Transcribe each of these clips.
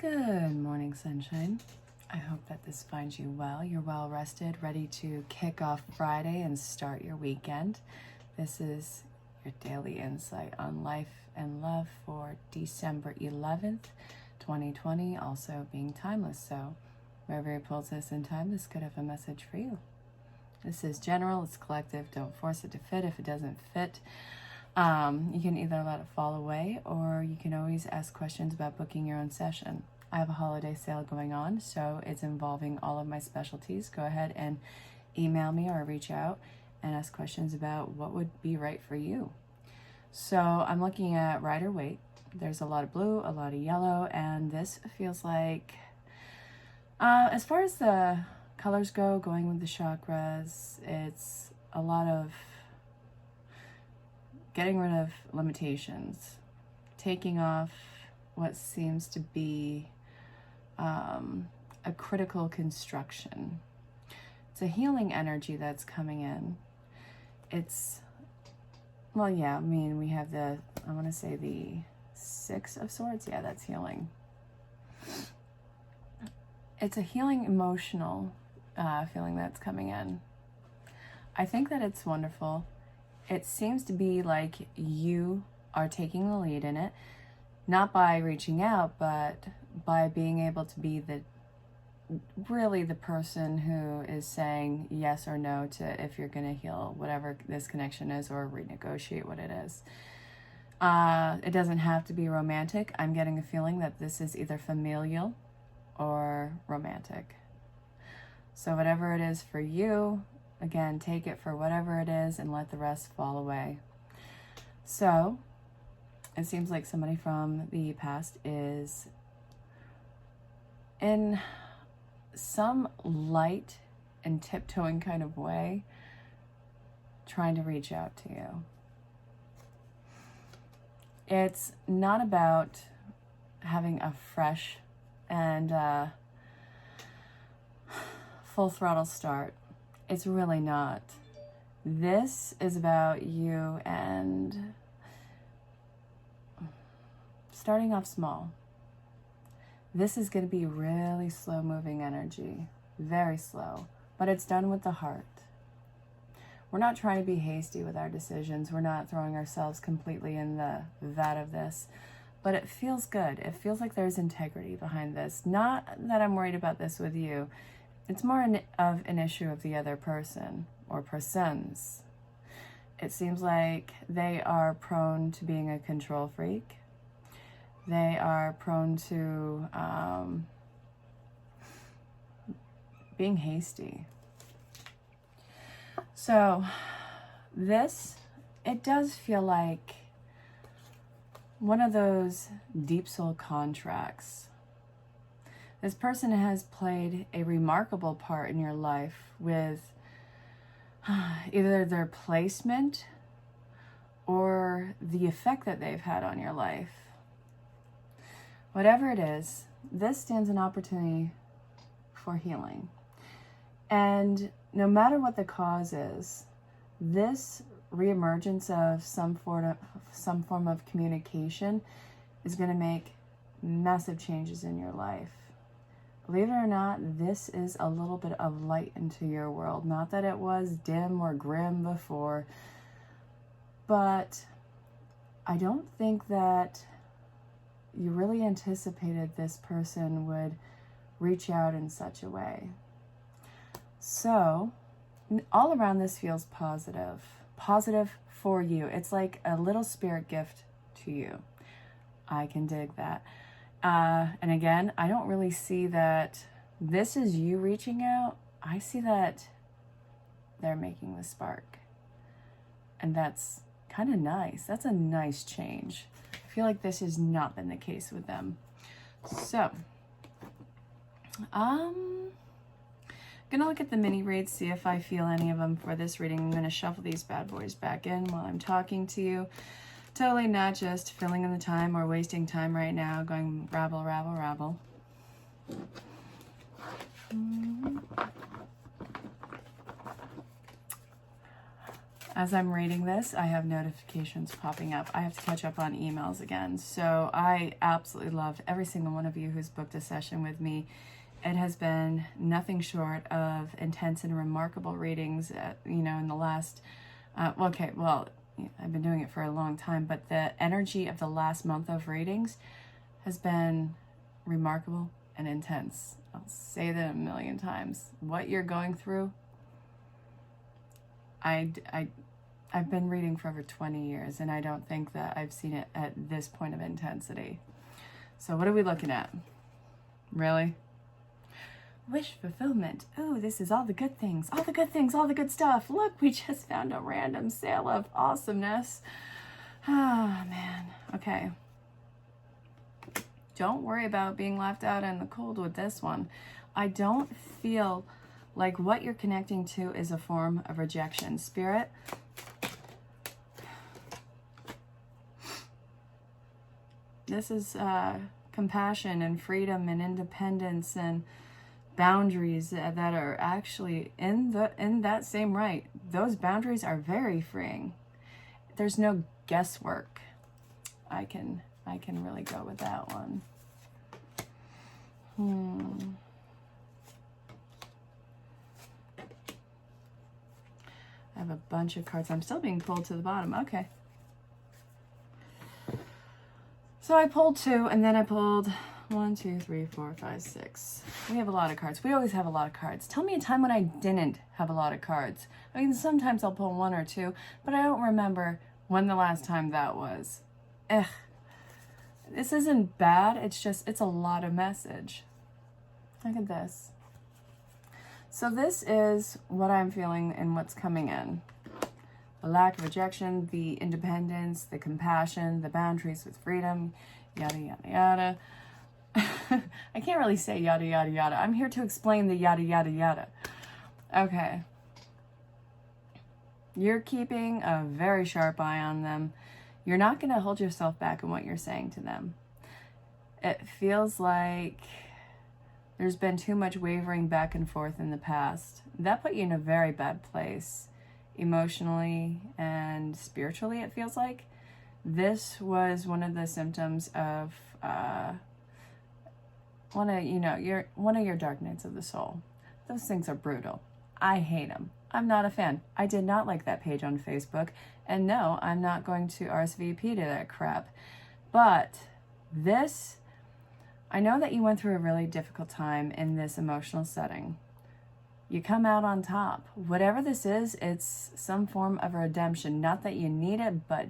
Good morning, sunshine. I hope that this finds you well. You're well rested, ready to kick off Friday and start your weekend. This is your daily insight on life and love for December 11th, 2020, also being timeless. So wherever it pulls us in time, this could have a message for you. This is general, it's collective. Don't force it to fit if it doesn't fit. You can either let it fall away, or you can always ask questions about booking your own session. I have a holiday sale going on, so it's involving all of my specialties. Go ahead and email me or reach out and ask questions about what would be right for you. So I'm looking at Rider Waite. There's a lot of blue, a lot of yellow, and this feels like, as far as the colors go, going with the chakras, it's a lot of getting rid of limitations, taking off what seems to be a critical construction. It's a healing energy that's coming in. It's, well, yeah, I mean, we have the, I want to say the Six of Swords. Yeah, that's healing. It's a healing emotional feeling that's coming in. I think that it's wonderful. It seems to be like you are taking the lead in it, not by reaching out, but by being able to be really the person who is saying yes or no to if you're going to heal whatever this connection is or renegotiate what it is. It doesn't have to be romantic. I'm getting a feeling that this is either familial or romantic. So whatever it is for you, again, take it for whatever it is and let the rest fall away. So it seems like somebody from the past is in some light and tiptoeing kind of way trying to reach out to you. It's not about having a fresh and full throttle start. It's really not. This is about you and starting off small. This is going to be really slow moving energy, very slow, but it's done with the heart. We're not trying to be hasty with our decisions. We're not throwing ourselves completely in the vat of this, but it feels good. It feels like there's integrity behind this. Not that I'm worried about this with you. It's more of an issue of the other person or persons. It seems like they are prone to being a control freak. They are prone to being hasty. So this, it does feel like one of those deep soul contracts. This person has played a remarkable part in your life with either their placement or the effect that they've had on your life. Whatever it is, this stands an opportunity for healing. And no matter what the cause is, this reemergence of some form of communication is going to make massive changes in your life. Believe it or not, this is a little bit of light into your world. Not that it was dim or grim before, but I don't think that you really anticipated this person would reach out in such a way. So all around this feels positive for you. It's like a little spirit gift to you. I can dig that. And again, I don't really see that this is you reaching out. I see that they're making the spark. And that's kind of nice. That's a nice change. I feel like this has not been the case with them. So, gonna look at the mini reads, see if I feel any of them for this reading. I'm gonna shuffle these bad boys back in while I'm talking to you. Totally not just filling in the time or wasting time right now, going rabble, rabble, rabble. As I'm reading this, I have notifications popping up. I have to catch up on emails again. So I absolutely love every single one of you who's booked a session with me. It has been nothing short of intense and remarkable readings, in the last, I've been doing it for a long time, but the energy of the last month of readings has been remarkable and intense. I'll say that a million times. What you're going through, I've been reading for over 20 years, and I don't think that I've seen it at this point of intensity. So what are we looking at? Really? Wish fulfillment. Oh, this is all the good things, all the good things, all the good stuff. Look, we just found a random sale of awesomeness. Oh, man. Okay. Don't worry about being left out in the cold with this one. I don't feel like what you're connecting to is a form of rejection. Spirit, this is compassion and freedom and independence and boundaries that are actually in that same right. Those boundaries are very freeing. There's no guesswork. I can really go with that one. I have a bunch of cards. I'm still being pulled to the bottom. Okay. So I pulled 2, and then I pulled 1, 2, 3, 4, 5, 6. We have a lot of cards. We always have a lot of cards. Tell me a time when I didn't have a lot of cards. I mean, sometimes I'll pull 1 or 2, but I don't remember when the last time that was. This isn't bad. It's a lot of message. Look at this. So this is what I'm feeling and what's coming in. The lack of rejection, the independence, the compassion, the boundaries with freedom, yada, yada, yada. I can't really say yada, yada, yada. I'm here to explain the yada, yada, yada. Okay. You're keeping a very sharp eye on them. You're not going to hold yourself back in what you're saying to them. It feels like there's been too much wavering back and forth in the past. That put you in a very bad place, emotionally and spiritually, it feels like. This was one of the symptoms of one of your dark nights of the soul. Those things are brutal. I hate them. I'm not a fan. I did not like that page on Facebook. And no, I'm not going to RSVP to that crap. But this, I know that you went through a really difficult time in this emotional setting. You come out on top. Whatever this is, it's some form of redemption. Not that you need it, but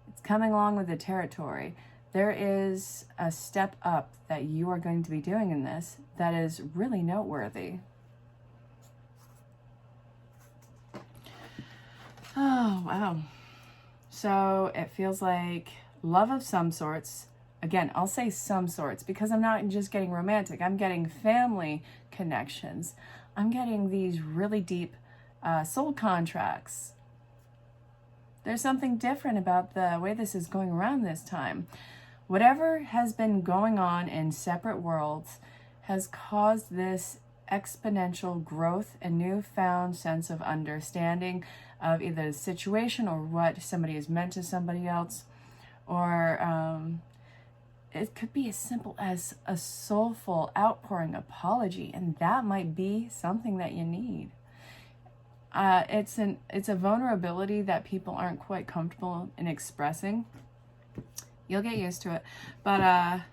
it's coming along with the territory. There is a step up that you are going to be doing in this that is really noteworthy. Oh, wow. So it feels like love of some sorts. Again, I'll say some sorts because I'm not just getting romantic. I'm getting family connections. I'm getting these really deep soul contracts. There's something different about the way this is going around this time. Whatever has been going on in separate worlds has caused this exponential growth and newfound sense of understanding of either the situation or what somebody has meant to somebody else, or it could be as simple as a soulful outpouring apology, and that might be something that you need. It's a vulnerability that people aren't quite comfortable in expressing. You'll get used to it, but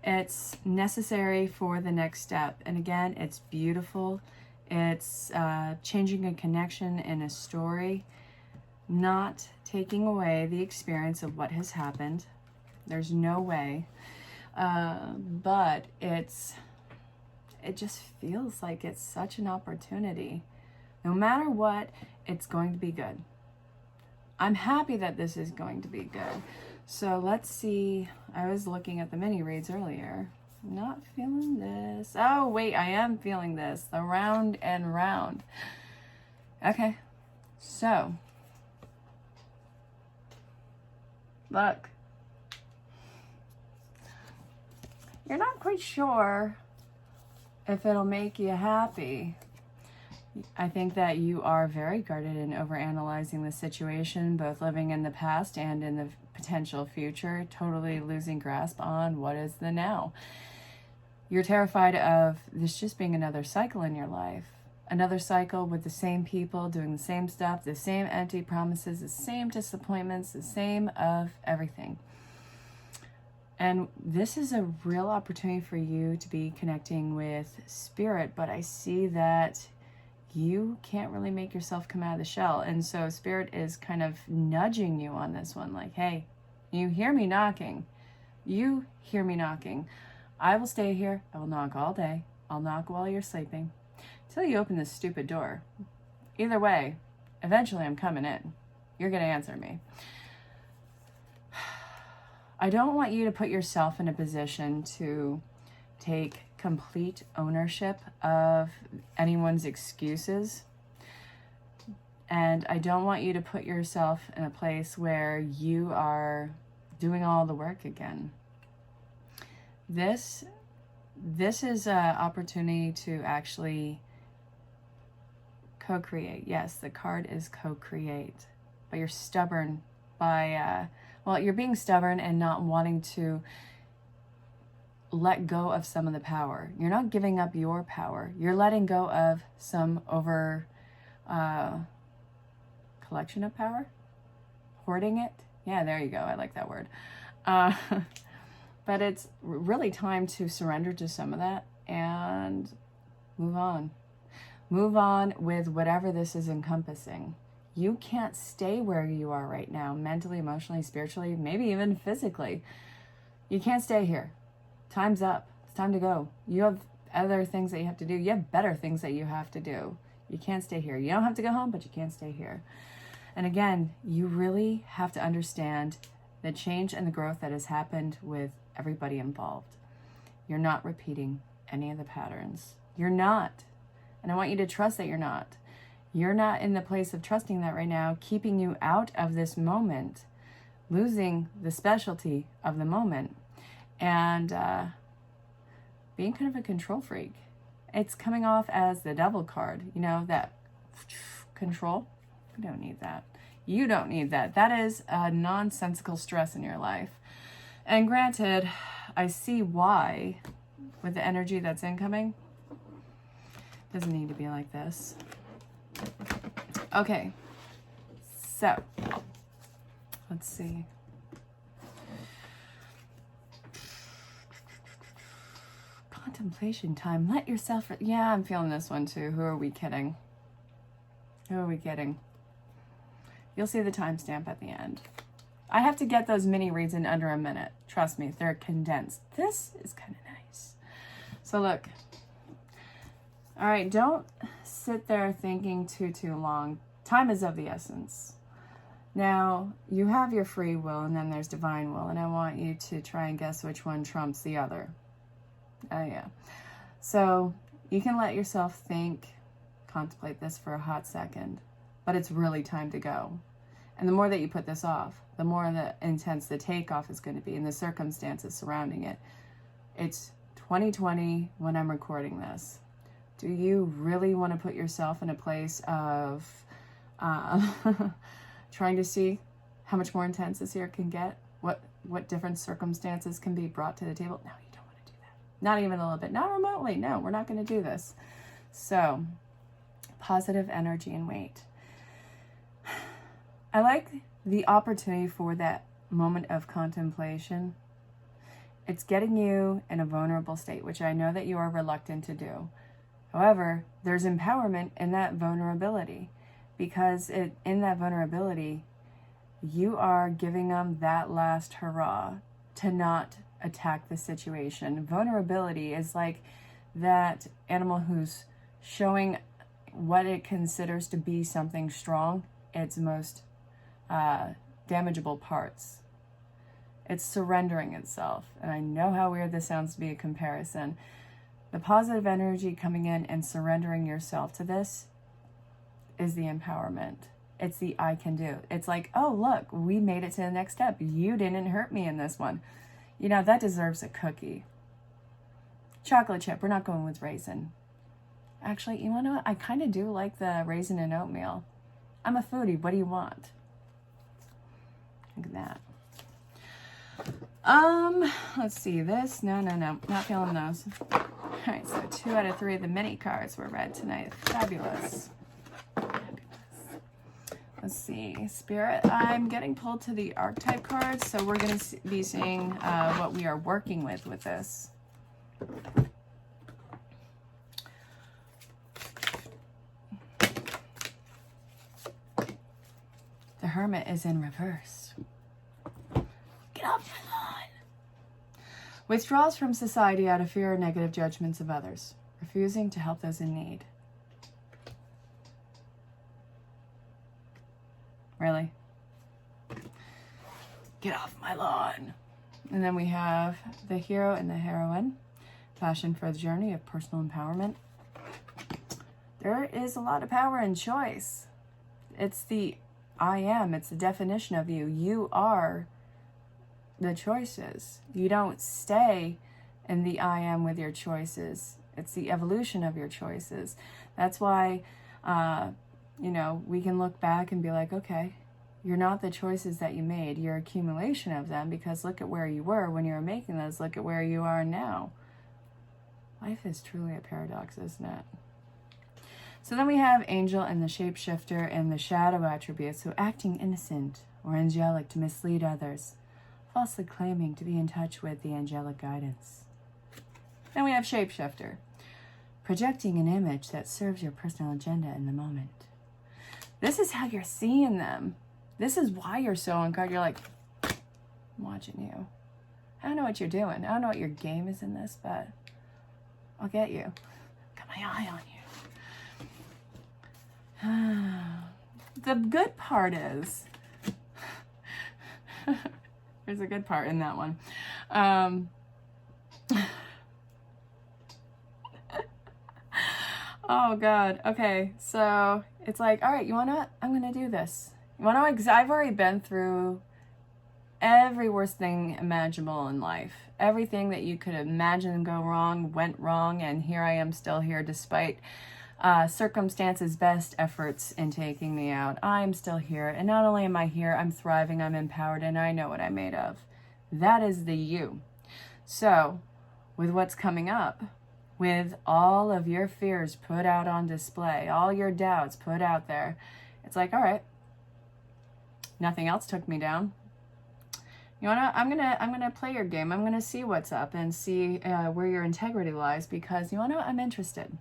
it's necessary for the next step. And again, it's beautiful. It's changing a connection in a story, not taking away the experience of what has happened. There's no way. But it just feels like it's such an opportunity. No matter what, it's going to be good. I'm happy that this is going to be good. So let's see. I was looking at the mini reads earlier. Not feeling this. Oh, wait, I am feeling this. The round and round. Okay. So. Look. You're not quite sure if it'll make you happy. I think that you are very guarded in overanalyzing the situation, both living in the past and in the potential future, totally losing grasp on what is the now. You're terrified of this just being another cycle in your life. Another cycle with the same people doing the same stuff, the same empty promises, the same disappointments, the same of everything. And this is a real opportunity for you to be connecting with spirit, but I see that you can't really make yourself come out of the shell. And so spirit is kind of nudging you on this one, like, hey, you hear me knocking. You hear me knocking. I will stay here. I will knock all day. I'll knock while you're sleeping till you open this stupid door. Either way, eventually I'm coming in. You're going to answer me. I don't want you to put yourself in a position to take complete ownership of anyone's excuses. And I don't want you to put yourself in a place where you are doing all the work again. This is an opportunity to actually co-create. Yes, the card is co-create, but you're stubborn by, you're being stubborn and not wanting to let go of some of the power. You're not giving up your power. You're letting go of some collection of power, hoarding it. Yeah, there you go. I like that word. But it's really time to surrender to some of that and move on. Move on with whatever this is encompassing. You can't stay where you are right now, mentally, emotionally, spiritually, maybe even physically. You can't stay here. Time's up. It's time to go. You have other things that you have to do. You have better things that you have to do. You can't stay here. You don't have to go home, but you can't stay here. And again, you really have to understand the change and the growth that has happened with everybody involved. You're not repeating any of the patterns. You're not. And I want you to trust that you're not. You're not in the place of trusting that right now, keeping you out of this moment, losing the specialty of the moment, and being kind of a control freak. It's coming off as the devil card, you know, that control. We don't need that. You don't need that. That is a nonsensical stress in your life. And granted, I see why with the energy that's incoming. Doesn't need to be like this. Okay, so let's see. Contemplation time. Let yourself... Yeah, I'm feeling this one too. Who are we kidding? Who are we kidding? You'll see the timestamp at the end. I have to get those mini reads in under a minute. Trust me, they're condensed. This is kind of nice. So look. All right, don't sit there thinking too long. Time is of the essence. Now, you have your free will and then there's divine will, and I want you to try and guess which one trumps the other. Oh, yeah. So you can let yourself think, contemplate this for a hot second, but it's really time to go. And the more that you put this off, the more the intense the takeoff is going to be and the circumstances surrounding it. It's 2020 when I'm recording this. Do you really want to put yourself in a place of trying to see how much more intense this year can get? What different circumstances can be brought to the table? No, you don't want to do that. Not even a little bit. Not remotely. No, we're not going to do this. So, positive energy and weight. I like the opportunity for that moment of contemplation. It's getting you in a vulnerable state, which I know that you are reluctant to do. However, there's empowerment in that vulnerability, because in that vulnerability, you are giving them that last hurrah to not attack the situation. Vulnerability is like that animal who's showing what it considers to be something strong, its most damageable parts. It's surrendering itself. And I know how weird this sounds to be a comparison. The positive energy coming in and surrendering yourself to this is the empowerment. It's the I can do. It's like, oh, look, we made it to the next step. You didn't hurt me in this one. You know, that deserves a cookie. Chocolate chip, we're not going with raisin. Actually, you want to know what? I kind of do like the raisin and oatmeal. I'm a foodie. What do you want? Look at that. Let's see this. No, not feeling those. All right, so 2 out of 3 of the mini cards were read tonight. Fabulous. Let's see, Spirit, I'm getting pulled to the archetype cards, so we're going to be seeing what we are working with this. The Hermit is in reverse. Get off my lawn. Withdraws from society out of fear or negative judgments of others, refusing to help those in need. Really? Get off my lawn. And then we have the hero and the heroine. Passion for the journey of personal empowerment. There is a lot of power in choice. It's the I am. It's the definition of you. You are the choices. You don't stay in the I am with your choices. It's the evolution of your choices. That's why, you know, we can look back and be like, okay, you're not the choices that you made. You're accumulation of them, because look at where you were when you were making those. Look at where you are now. Life is truly a paradox, isn't it? So then we have angel and the shapeshifter and the shadow attributes. So acting innocent or angelic to mislead others, falsely claiming to be in touch with the angelic guidance. Then we have shapeshifter, projecting an image that serves your personal agenda in the moment. This is how you're seeing them. This is why you're so on guard. You're like, I'm watching you. I don't know what you're doing. I don't know what your game is in this, but I'll get you. Got my eye on you. The good part is, there's a good part in that one. Oh God. Okay. So it's like, all right, you want to, I'm going to do this. You want to, because I've already been through every worst thing imaginable in life. Everything that you could imagine go wrong, went wrong. And here I am still here despite circumstances' best efforts in taking me out. I'm still here. And not only am I here, I'm thriving, I'm empowered, and I know what I'm made of. That is the you. So with what's coming up, with all of your fears put out on display, all your doubts put out there, it's like, all right, nothing else took me down. You wanna? I'm gonna play your game. I'm gonna see what's up and see where your integrity lies, because you wanna? I'm interested.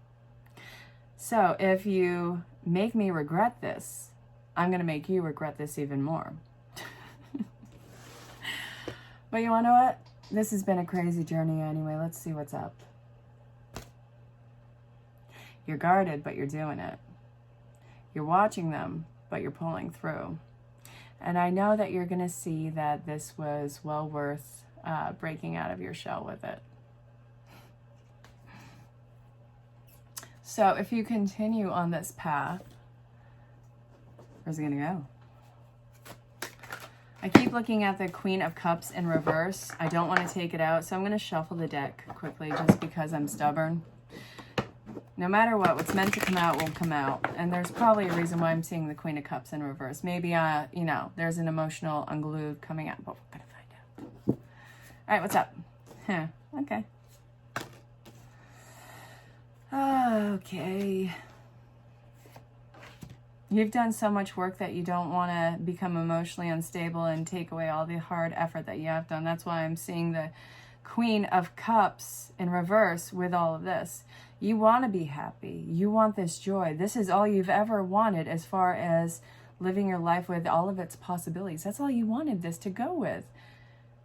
So if you make me regret this, I'm gonna make you regret this even more. But you wanna know what? This has been a crazy journey anyway. Let's see what's up. You're guarded, but you're doing it. You're watching them, but you're pulling through. And I know that you're going to see that this was well worth breaking out of your shell with it. So if you continue on this path, where's it going to go? I keep looking at the Queen of Cups in reverse. I don't want to take it out, so I'm going to shuffle the deck quickly just because I'm stubborn. No matter what, what's meant to come out will come out. And there's probably a reason why I'm seeing the Queen of Cups in reverse. Maybe, you know, there's an emotional unglued coming out, but we're going to find out. All right, what's up? Huh, okay. Okay. You've done so much work that you don't want to become emotionally unstable and take away all the hard effort that you have done. That's why I'm seeing the Queen of Cups in reverse with all of this. You want to be happy. You want this joy. This is all you've ever wanted as far as living your life with all of its possibilities. That's all you wanted this to go with.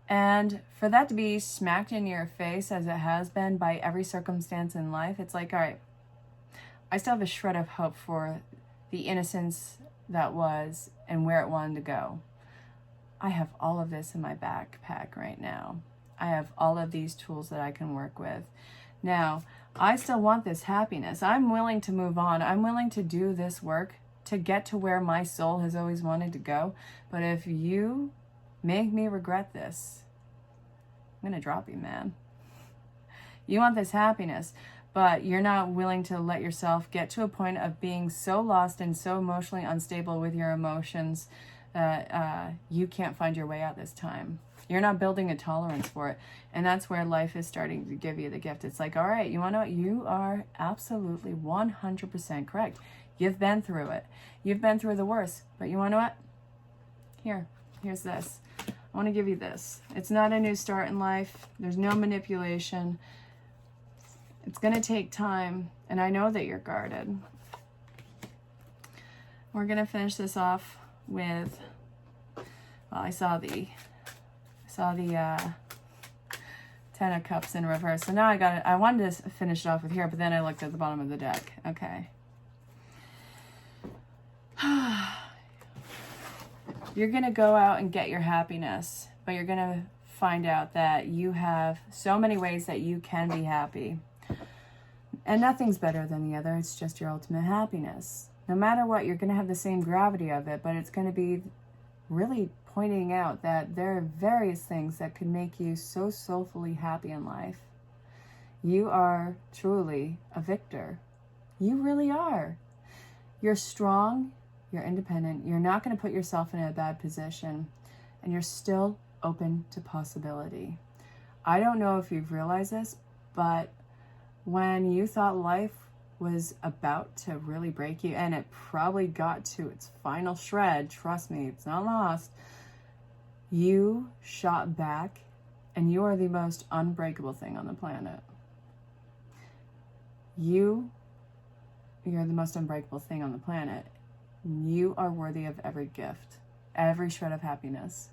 And for that to be smacked in your face as it has been by every circumstance in life, it's like, all right, I still have a shred of hope for the innocence that was and where it wanted to go. I have all of this in my backpack right now. I have all of these tools that I can work with. Now, I still want this happiness. I'm willing to move on. I'm willing to do this work to get to where my soul has always wanted to go. But if you make me regret this, I'm going to drop you, man. You want this happiness. but you're not willing to let yourself get to a point of being so lost and so emotionally unstable with your emotions that you can't find your way out this time. You're not building a tolerance for it. And that's where life is starting to give you the gift. It's like, all right, you want to know what? You are absolutely 100% correct. You've been through it. You've been through the worst. But you want to know what? Here's this. I want to give you this. It's not a new start in life. There's no manipulation. It's going to take time. And I know that you're guarded. We're going to finish this off with, well, I saw the Ten of Cups in reverse. So now I wanted to finish it off with here, but then I looked at the bottom of the deck. Okay. You're going to go out and get your happiness, but you're going to find out that you have so many ways that you can be happy. And nothing's better than the other. It's just your ultimate happiness. No matter what, you're going to have the same gravity of it, but it's going to be really pointing out that there are various things that could make you so soulfully happy in life. You are truly a victor. You really are. You're strong, you're independent, you're not going to put yourself in a bad position, and you're still open to possibility. I don't know if you've realized this, but when you thought life was about to really break you, and it probably got to its final shred, trust me, it's not lost, you shot back, and you are the most unbreakable thing on the planet. You're the most unbreakable thing on the planet. You are worthy of every gift, every shred of happiness.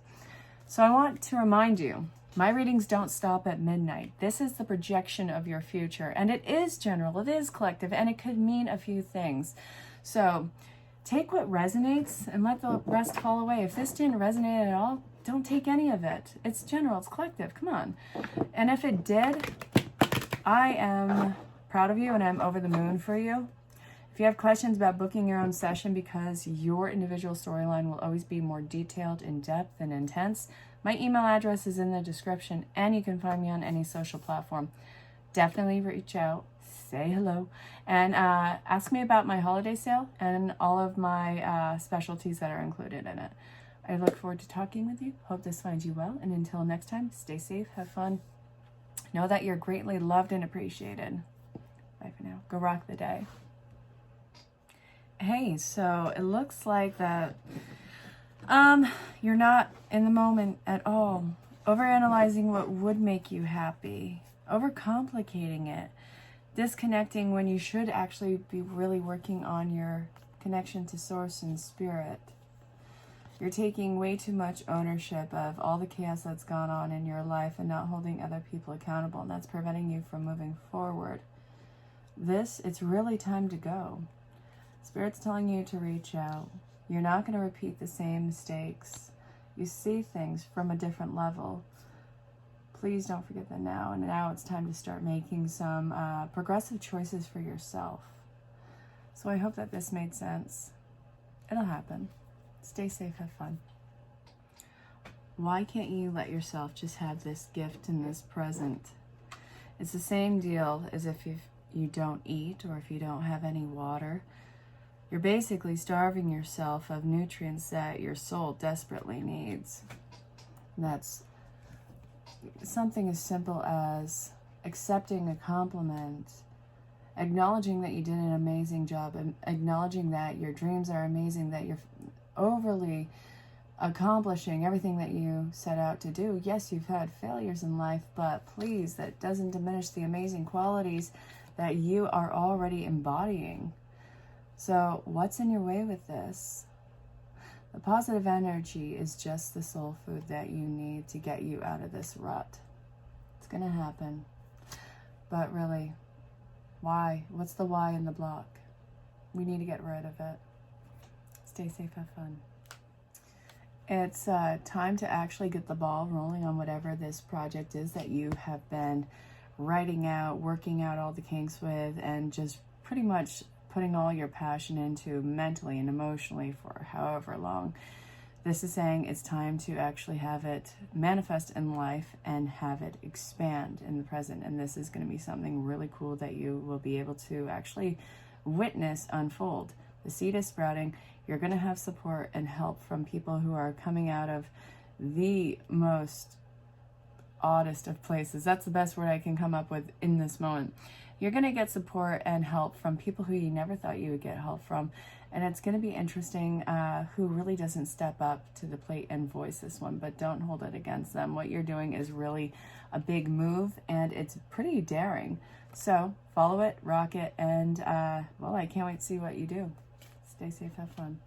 So I want to remind you, my readings don't stop at midnight. This is the projection of your future, and it is general, it is collective, and it could mean a few things. So take what resonates and let the rest fall away. If this didn't resonate at all, don't take any of it. It's general, it's collective, come on. And if it did, I am proud of you and I'm over the moon for you. If you have questions about booking your own session because your individual storyline will always be more detailed, in-depth, and intense, my email address is in the description, and you can find me on any social platform. Definitely reach out, say hello, and ask me about my holiday sale and all of my specialties that are included in it. I look forward to talking with you. Hope this finds you well, and until next time, stay safe, have fun. Know that you're greatly loved and appreciated. Bye for now. Go rock the day. Hey, so it looks like that you're not in the moment at all. Overanalyzing what would make you happy. Overcomplicating it. Disconnecting when you should actually be really working on your connection to source and spirit. You're taking way too much ownership of all the chaos that's gone on in your life and not holding other people accountable, and that's preventing you from moving forward. It's really time to go. Spirit's telling you to reach out. You're not going to repeat the same mistakes. You see things from a different level. Please don't forget that now. And now it's time to start making some progressive choices for yourself. So I hope that this made sense. It'll happen. Stay safe, have fun. Why can't you let yourself just have this gift in this present? It's the same deal as if you don't eat or if you don't have any water. You're basically starving yourself of nutrients that your soul desperately needs. And that's something as simple as accepting a compliment, acknowledging that you did an amazing job, and acknowledging that your dreams are amazing, that you're overly accomplishing everything that you set out to do. Yes, you've had failures in life, but please, that doesn't diminish the amazing qualities that you are already embodying. So what's in your way with this? The positive energy is just the soul food that you need to get you out of this rut. It's going to happen. But really, why? What's the why in the block? We need to get rid of it. Stay safe, have fun. It's time to actually get the ball rolling on whatever this project is that you have been writing out, working out all the kinks with, and just pretty much putting all your passion into mentally and emotionally for however long. This is saying it's time to actually have it manifest in life and have it expand in the present. And this is going to be something really cool that you will be able to actually witness unfold. The seed is sprouting. You're going to have support and help from people who are coming out of the most oddest of places. That's the best word I can come up with in this moment. You're going to get support and help from people who you never thought you would get help from. And it's going to be interesting who really doesn't step up to the plate and voice this one, but don't hold it against them. What you're doing is really a big move, and it's pretty daring. So follow it, rock it, and well, I can't wait to see what you do. Stay safe, have fun.